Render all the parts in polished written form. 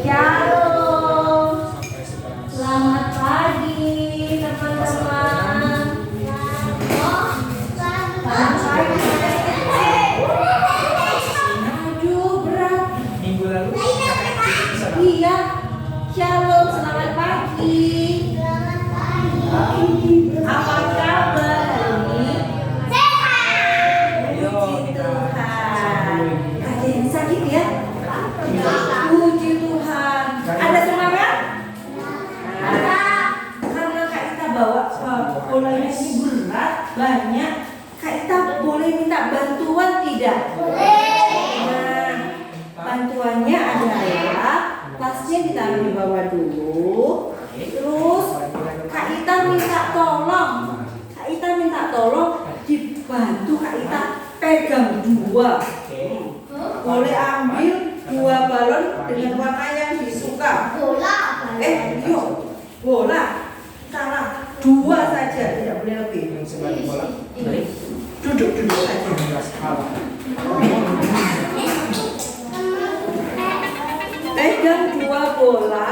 Shalom. Selamat pagi teman-teman. Selamat pagi. Aduh berat. Minggu lalu Iya. Shalom, selamat pagi. Apa kabar hari ini? Puji Tuhan. Ada yang sakit ya? Puji Tuhan. Ada semangat? Karena Kak Ita bawa bolanya ini berat, banyak. Kak Ita boleh minta bantuan tidak? Nah, bantuannya adalah tasnya ditaruh di bawah dulu. Terus Kak Ita minta tolong. Kak Ita minta tolong dibantu Kak Ita pegang dua. Boleh ambil dua balon dengan warna yang disuka. Yuk, bola. Salah. Dua saja, tidak boleh lebih. yang sebagai bola Duduk saja. Pegang dua bola.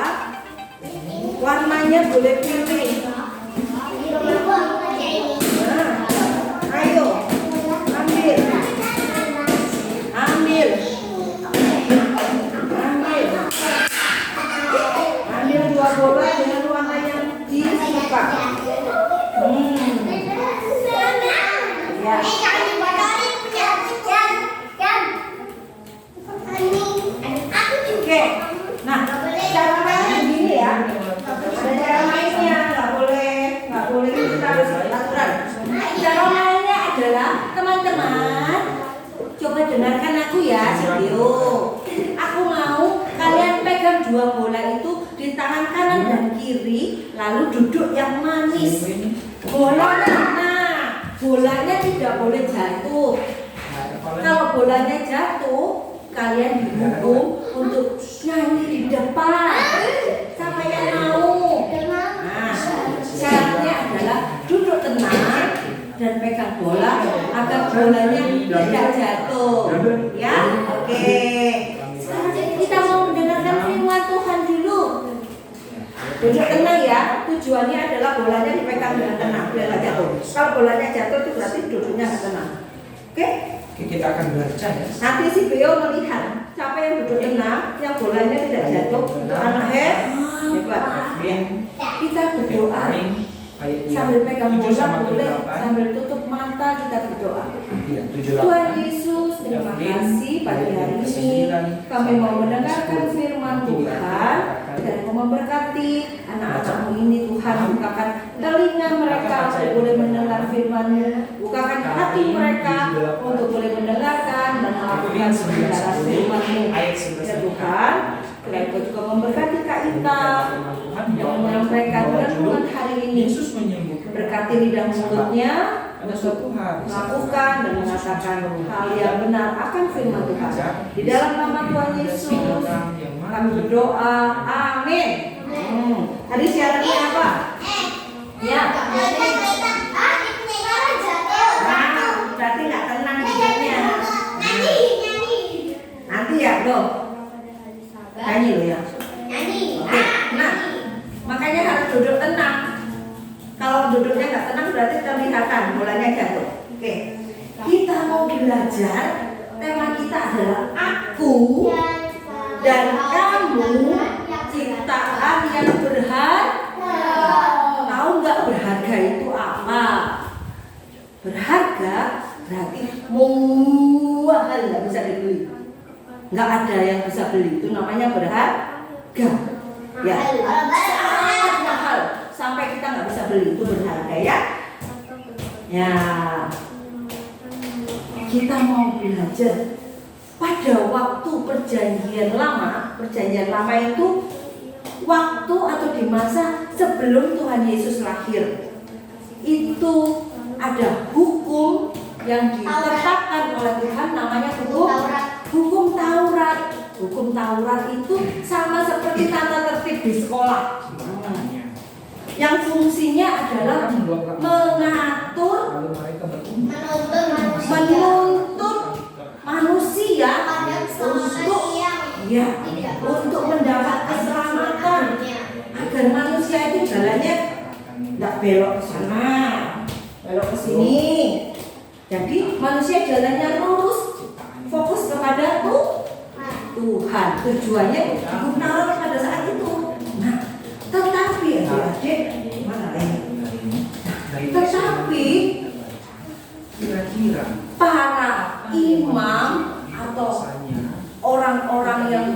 Warnanya boleh pilih. Nah, ayo, ambil. Ambil dua bola dengan warna yang disuka. Ya. Oke. Nah, cara mainnya begini ya. Ada cara mainnya, nggak boleh kita harus aturan. Cara mainnya adalah teman-teman, coba dengarkan aku ya, Silvio. Aku mau kalian pegang dua bola itu di tangan kanan dan kiri, lalu duduk yang manis. Bolanya tidak boleh jatuh. Kalau bolanya jatuh, kalian dihukum untuk nyanyi di depan. Siapa yang mau? Nah, syaratnya adalah duduk tenang dan pegang bola agar bolanya tidak jatuh. Ya, oke. Sekarang kita mau mendengarkan firman Tuhan dulu. Duduk tenang ya. Tujuannya adalah bolanya dipegang dengan tenang biar nggak jatuh. Kalau bolanya jatuh itu berarti duduknya nggak tenang. Oke? Kita akan baca ya. Nanti si Beo melihat siapa yang duduk tenang, yang bolanya tidak jatuh untuk anak hebat. Kita berdoa sambil pegang bola boleh, sambil tutup mata kita berdoa. Tuhan Yesus, terima kasih pagi hari ini kami mau mendengarkan firman Tuhan dan mau memberkati anak-anakmu ini. Tuhan, bukakan telinga mereka untuk boleh mendengar firman-Mu, bukakan hati mereka untuk boleh mendengarkan dan melakukan segala firman-Mu. Ya Tuhan, kiranya Kau juga memberkati Kak Ita yang menyampaikan renungan hari ini. Berkati lidah mulutnya untuk melakukan dan mengatakan hal yang benar akan firman Tuhan. Di dalam nama Tuhan Yesus kami berdoa, amin. Tadi siarannya apa? Ya. Berarti nggak tenang hidupnya. Nanti ya dong. Nyanyi loh ya. Oke. Nah, makanya harus duduk tenang. Kalau duduknya nggak tenang berarti kelihatan bolanya jatuh. Oke. Kita mau belajar. Tema kita adalah aku dan kamu ciptaan yang berharga. Tahu nggak berharga itu apa? Berharga berarti mahal, nggak bisa dibeli. Nggak ada yang bisa beli, itu namanya berharga. Ya, sangat mahal sampai kita nggak bisa beli, itu berharga ya. Ya, kita mau belajar pada waktu perjanjian lama itu waktu atau di masa sebelum Tuhan Yesus lahir. Itu ada hukum yang ditetapkan oleh Tuhan, namanya hukum Taurat. Hukum Taurat itu sama seperti tata tertib di sekolah. Yang fungsinya adalah mengatur, menuntut manusia untuk Ya, untuk mendapat keselamatan agar manusia itu jalannya tidak belok ke sana, belok ke sini. Jadi manusia jalannya lurus, fokus kepada Tuhan. Tujuannya hidup nalar pada saat itu. Nah, tetapi adik-adik, mana lagi? Tetapi kira-kira para imam atau orang-orang yang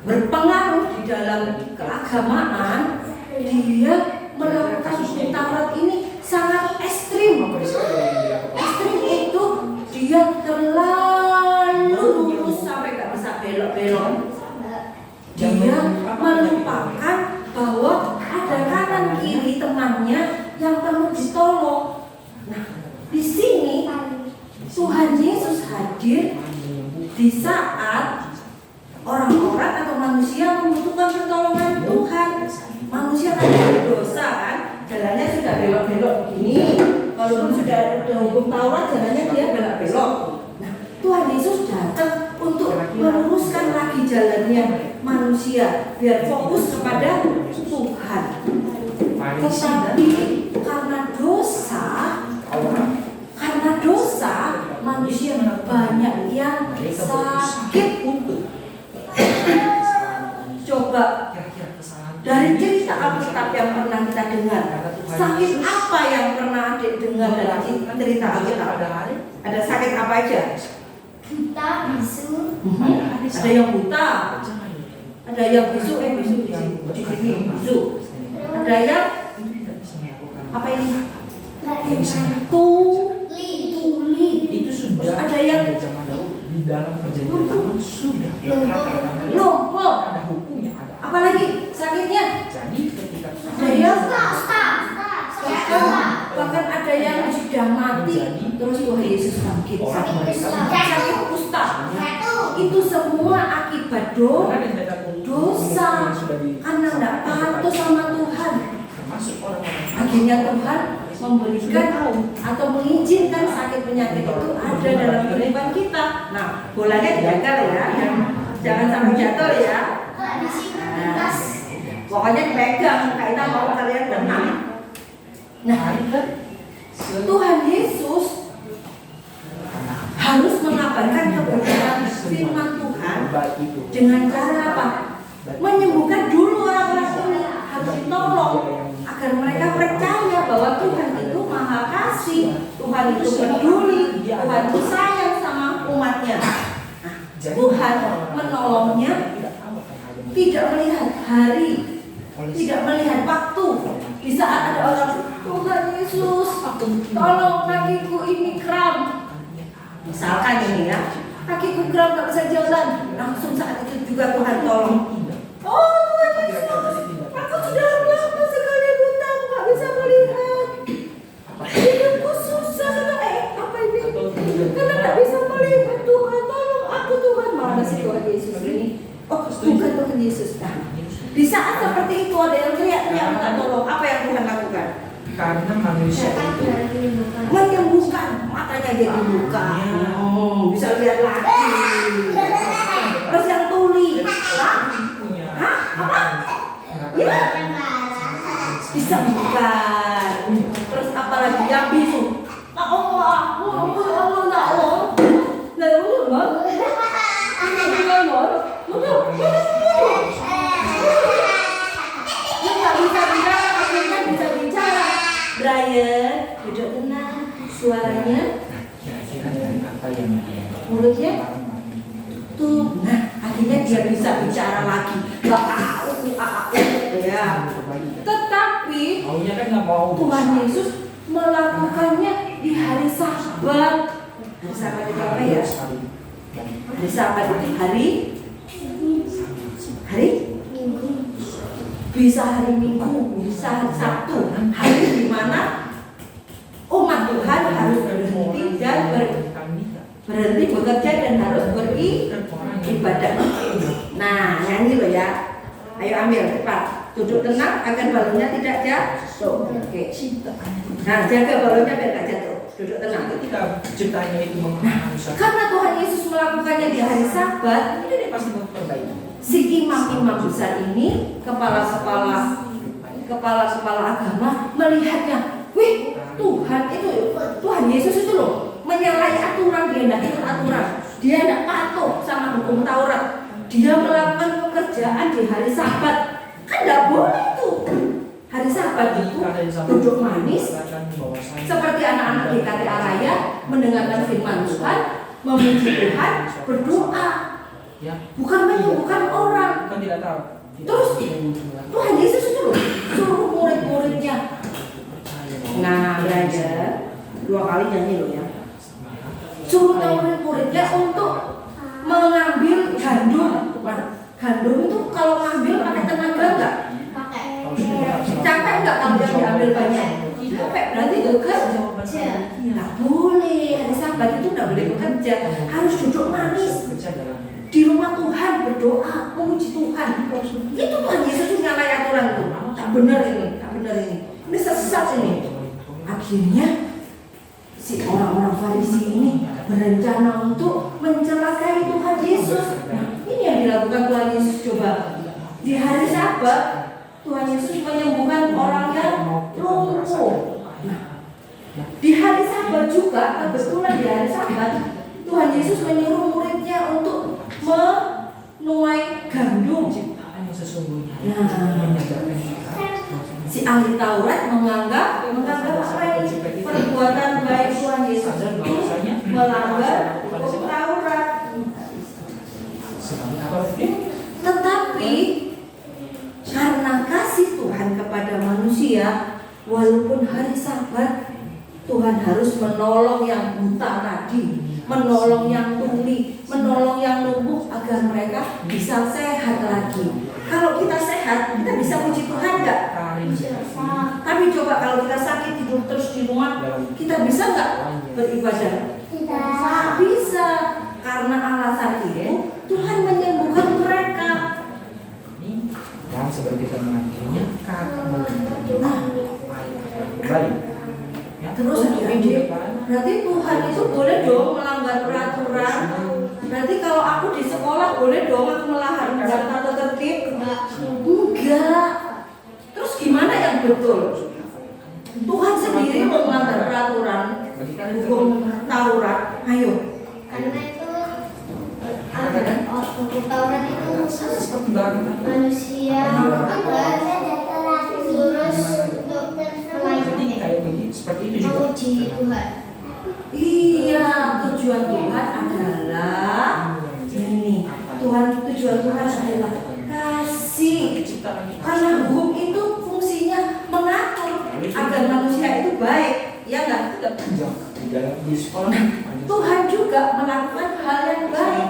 berpengaruh di dalam keagamaan, dia melakukan Taurat ini sangat ekstrim. Ekstrim itu dia terlalu lurus sampai nggak bisa belok-belok. Dia melupakan bahwa ada kanan kiri temannya yang perlu ditolong. Nah, di sini Tuhan Yesus hadir di saat orang-orang atau manusia membutuhkan pertolongan Tuhan. Manusia kan berdosa kan, jalannya sudah belok-belok begini. Walaupun sudah ada hukum Taurat, jalannya dia belok-belok. Nah, Tuhan Yesus datang untuk meluruskan lagi jalannya manusia biar fokus kepada Tuhan. Tetapi karena dosa manusia banyak yang sakit. Coba dari cerita Alkitab yang pernah kita dengar, sakit apa yang pernah adik dengar dari cerita Alkitab? Ada sakit apa aja? Buta, bisu. Ada yang buta, ada yang bisu, di sini bisu. Ada yang apa ini? Tuli. Itu sudah Ada yang di dalam perjanjian lama sudah lumpuh. ada hukumnya, ada Apalagi sakitnya? jadi ketika Ada yang bahkan ada yang sudah mati terus Tuhan Yesus bangkit. Sakit kusta. Itu semua akibat dosa karena tidak patuh sama Tuhan. termasuk orang-orang Akhirnya Tuhan memberikan atau mengizinkan sakit penyakit itu ada dalam kehidupan kita. Nah, bolanya dijaga ya, jangan sampai jatuh ya. Nah, pokoknya dipegang, kita mau kalian tenang. Nah, Tuhan Yesus harus mengabarkan kebenaran firman Tuhan dengan cara apa? Menyembuhkan dulu orang-orang ini, harus ditolong agar mereka percaya bahwa Tuhan itu Maha Kasih, Tuhan itu peduli, Tuhan itu sayang sama umatnya. Nah, Tuhan menolongnya tidak melihat hari, tidak melihat waktu. Di saat ada orang, Tuhan Yesus, tolong kakiku ini kram. Misalkan ini ya, kakiku kram gak bisa jalan. Langsung saat itu juga Tuhan tolong. Oh Tuhan Yesus, aku sudah lama sekali buta, aku gak bisa melihat. Hidupku susah, apa ini? Karena gak bisa melihat. Tuhan tolong aku Tuhan. Mana sih Tuhan Yesus ini? Oh bukan Tuhan Yesus. Nah, di saat seperti itu ada yang teriak-teriak minta tolong. Apa yang Tuhan lakukan? karena manusia itu Menyembuhkan, matanya jadi buka. Bisa lihat lagi. Terus yang tuli, apa? Ya, bisa buka. Terus apalagi yang bisu? Brian, duduk tenang. Suaranya, kira-kira dari apa yang mulutnya tuh. Nah, akhirnya dia bisa bicara lagi. Ya. Tetapi maunya kan nggak mau Tuhan Yesus melakukannya di hari Sabat. Hari Sabat itu apa ya? Hari Sabat itu hari bisa hari Minggu, bisa hari Sabtu, hari di mana umat Tuhan harus berhenti dan berhenti bekerja dan harus beribadah. Nah, nyanyi loh ya. Ayo ambil cepat. Duduk tenang agar balonnya tidak jatuh. Oke. Nah, jaga balonnya biar tidak jatuh. Duduk tenang. ketika ciptanya itu Karena Tuhan Yesus melakukannya di hari Sabat, ini dia pasti memperbaiki. si imam-imam besar ini, kepala-kepala agama melihatnya, wih, Tuhan Yesus itu loh menyalahi aturan, dia tidak ikut aturan, dia tidak patuh sama hukum Taurat, dia melakukan pekerjaan di hari Sabat, kan tidak boleh tuh. Hari Sabat itu duduk manis seperti anak-anak di KTA Raya, mendengarkan firman Tuhan, memuji Tuhan, berdoa, bukan menyembuhkan orang. Bukan tidak tahu. Terus Tuhan Yesus itu loh suruh murid-muridnya. Nah, belajar 2 kali nyanyi loh ya. Suruh murid-muridnya untuk mengambil gandum. Gandum itu kalau ngambil pakai tenaga enggak? Pakai. Capek enggak kalau yang diambil banyak? Capek berarti bekerja. Enggak boleh, hari Sabat itu enggak boleh bekerja, harus duduk manis di rumah Tuhan berdoa, memuji Tuhan. Itu Tuhan Yesus itu nyalahi aturan itu. Tak benar ini, tak benar ini. Ini sesat ini. Akhirnya si orang-orang Farisi ini berencana untuk mencelakai Tuhan Yesus. Nah, ini yang dilakukan Tuhan Yesus. Coba di hari Sabat Tuhan Yesus menyembuhkan orang yang lumpuh. Nah, di hari Sabat juga, kebetulan di hari Sabat Tuhan Yesus menyuruh muridnya untuk menuai gandum. Nah, si ahli Taurat menganggap apa ini perbuatan baik Tuhan Yesus itu melanggar hukum Taurat. Tetapi karena kasih Tuhan kepada manusia, walaupun hari Sabat Tuhan harus menolong yang buta tadi, menolong yang tuli, menolong yang lumpuh agar mereka bisa sehat lagi. Kalau kita sehat, kita bisa puji Tuhan enggak? Tapi coba kalau kita sakit tidur terus di rumah, kita bisa enggak beribadah? Tidak bisa, karena alasan itu Tuhan menyembuhkan mereka. Dan seperti kita mengakhirinya, baik. Terus berarti Tuhan itu boleh dong melanggar peraturan. Berarti kalau aku di sekolah boleh dong aku melanggar tata tertib? Enggak. Terus gimana yang betul? Tuhan sendiri melanggar peraturan hukum Taurat. Ayo. Karena itu hukum Taurat itu khusus manusia terus untuk seperti itu juga. memuji Tuhan. Iya, tujuan Tuhan adalah ini. Tujuan Tuhan adalah kasih. Karena hukum itu fungsinya mengatur agar manusia itu baik. Ya enggak? Di sekolah Tuhan juga melakukan hal yang baik.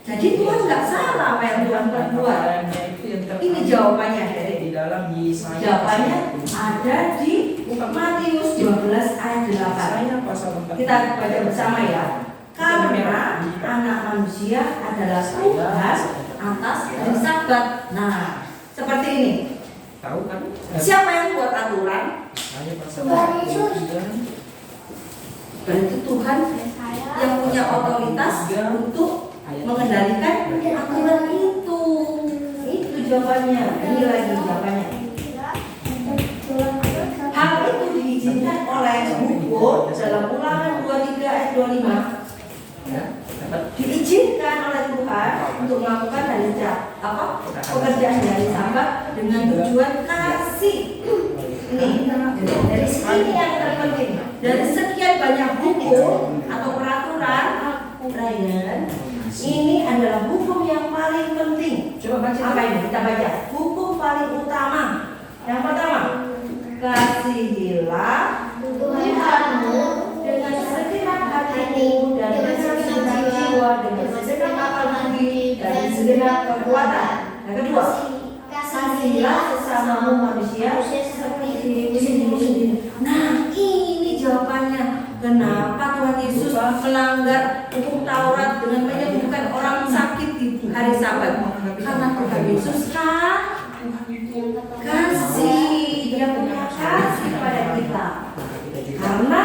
Jadi Tuhan nggak salah apa yang Tuhan perbuat. Ini jawabannya dari di dalam Yesaya. Jawabannya ada di Matius 12 ayat 8. Kita baca bersama ya. Karena anak manusia adalah Tuhan atas hari Sabat. Nah, seperti ini. Tahu kan? Siapa yang buat aturan? Tuhan Yesus. Berarti Tuhan yang punya otoritas untuk mengendalikan aturan itu. Itu jawabannya. Ini lagi jawabannya. Hal itu diizinkan oleh hukum dalam Ulangan 23 ayat 25. Diizinkan oleh Tuhan untuk melakukan pekerjaan dari Sabat dengan tujuan kasih. Ini dari sini yang terpenting. Dari sekian banyak hukum atau peraturan, Ryan, ini adalah hukum yang paling penting. Coba baca apa ini? Kita baca. Hukum paling utama. Yang pertama, kasihilah Tuhanmu dengan segenap hatimu dan dengan segenap jiwa, dengan segenap akal budi dan segenap kekuatan. Yang kedua, kasihilah sesamamu manusia seperti dirimu sendiri. Nah, ini jawabannya. Kenapa Tuhan Yesus melanggar hukum Taurat dengan menyembuhkan orang sakit di hari Sabat? Karena Tuhan Yesus kan kasih, dia punya kasih kepada kita. Karena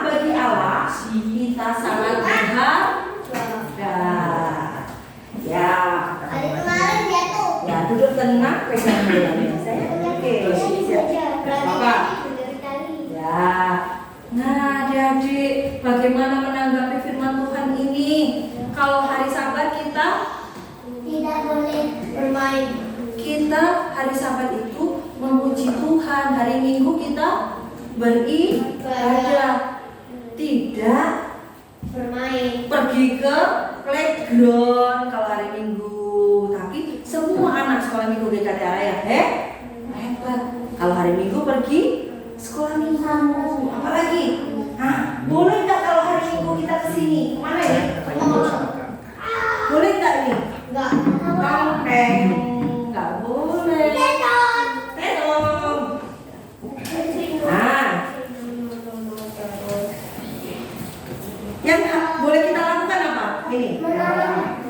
bagi Allah kita sangat berharga. kita hari Sabat itu memuji Tuhan, hari Minggu kita beribadah, tidak Bermain. pergi ke playground kalau hari Minggu. Tapi semua anak sekolah Minggu GKT Araya hebat. Kalau hari Minggu pergi sekolah Minggu. Apalagi? Nah, boleh nggak kalau hari Minggu kita kesini? Kemana ya? Boleh nggak nih? Enggak. Kampeng. Nggak boleh. Terong. Nah, yang boleh kita lakukan apa? Ini. Menanam